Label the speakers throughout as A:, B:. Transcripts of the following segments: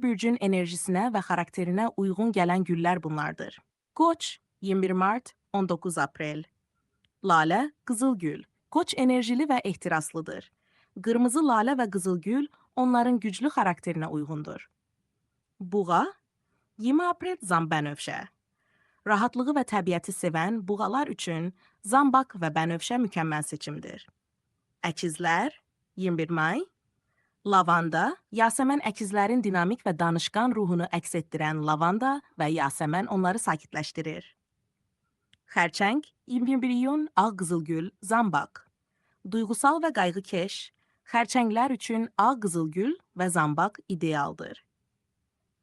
A: Hər bürcün enerjisinə və xarakterinə uyğun gələn güllər bunlardır. Qoç 21 mart, 19 aprel. Lalə, qızılgül. Qoç enerjili və ehtiraslıdır. Qırmızı lalə və qızılgül onların güclü xarakterinə uyğundur. Buğa 20 aprel, zam bənövşə. Rahatlığı və təbiəti sevən buğalar üçün zambaq və bənövşə mükəmməl seçimdir. Əkizlər 21 may. Lavanda, yasəmən əkizlərin dinamik və danışqan ruhunu əks etdirən lavanda və yasəmən onları sakitləşdirir. Xərçəng 21 iyun, ağ qızılgül, zambaq. Duyğusal və qayğıkeş, xərçənglər üçün ağ qızılgül və zambaq idealdır.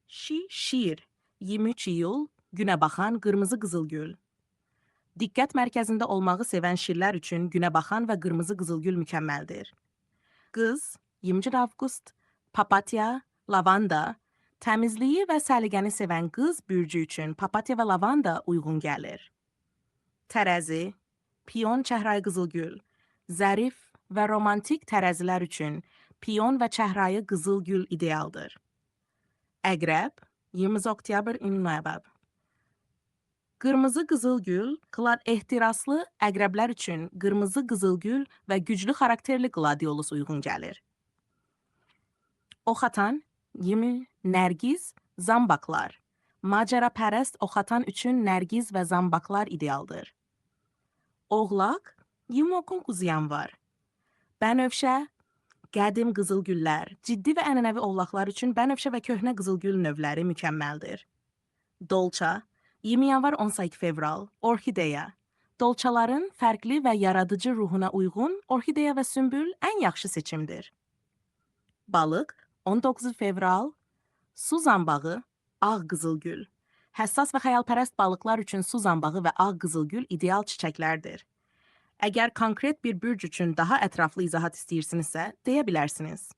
A: Şir 23 iyul, günəbaxan qırmızı qızılgül. Diqqət mərkəzində olmağı sevən şirlər üçün günəbaxan və qırmızı qızılgül mükəmməldir. Qız 20 avqust, papatya, lavanda. Təmizliyi və səliqəni sevən qız bürcü üçün papatya və lavanda uyğun gəlir. Tərəzi, piyon, çəhrayı qızılgül. Zərif və romantik tərəzilər üçün piyon və çəhrayı qızılgül idealdır. Əqrəb 20 oktyabr, noyabr. Qırmızı qızılgül, ehtiraslı əqrəblər üçün qırmızı qızılgül və güclü xarakterli qladiolus uyğun gəlir. Oxatan 20 nərgiz, zambaqlar. Macərapərəst oxatan üçün nərgiz və zambaqlar idealdır. Oğlaq 29 yanvar. Bənövşə, qədim qızılgüllər, ciddi və ənənəvi oğlaqlar üçün bənövşə və köhnə qızılgül növləri mükəmməldir. Dolça 20 yanvar, 18 fevral. Orxideya. Dolçaların fərqli və yaradıcı ruhuna uyğun orxideya və sümbül ən yaxşı seçimdir. Balıq 19 fevral. Su zambağı, ağ qızılgül. Həssas və xəyalpərəst balıqlar üçün su zambağı və ağ qızılgül ideal çiçəklərdir. Əgər konkret bir bürc üçün daha ətraflı izahat istəyirsinizsə, deyə bilərsiniz.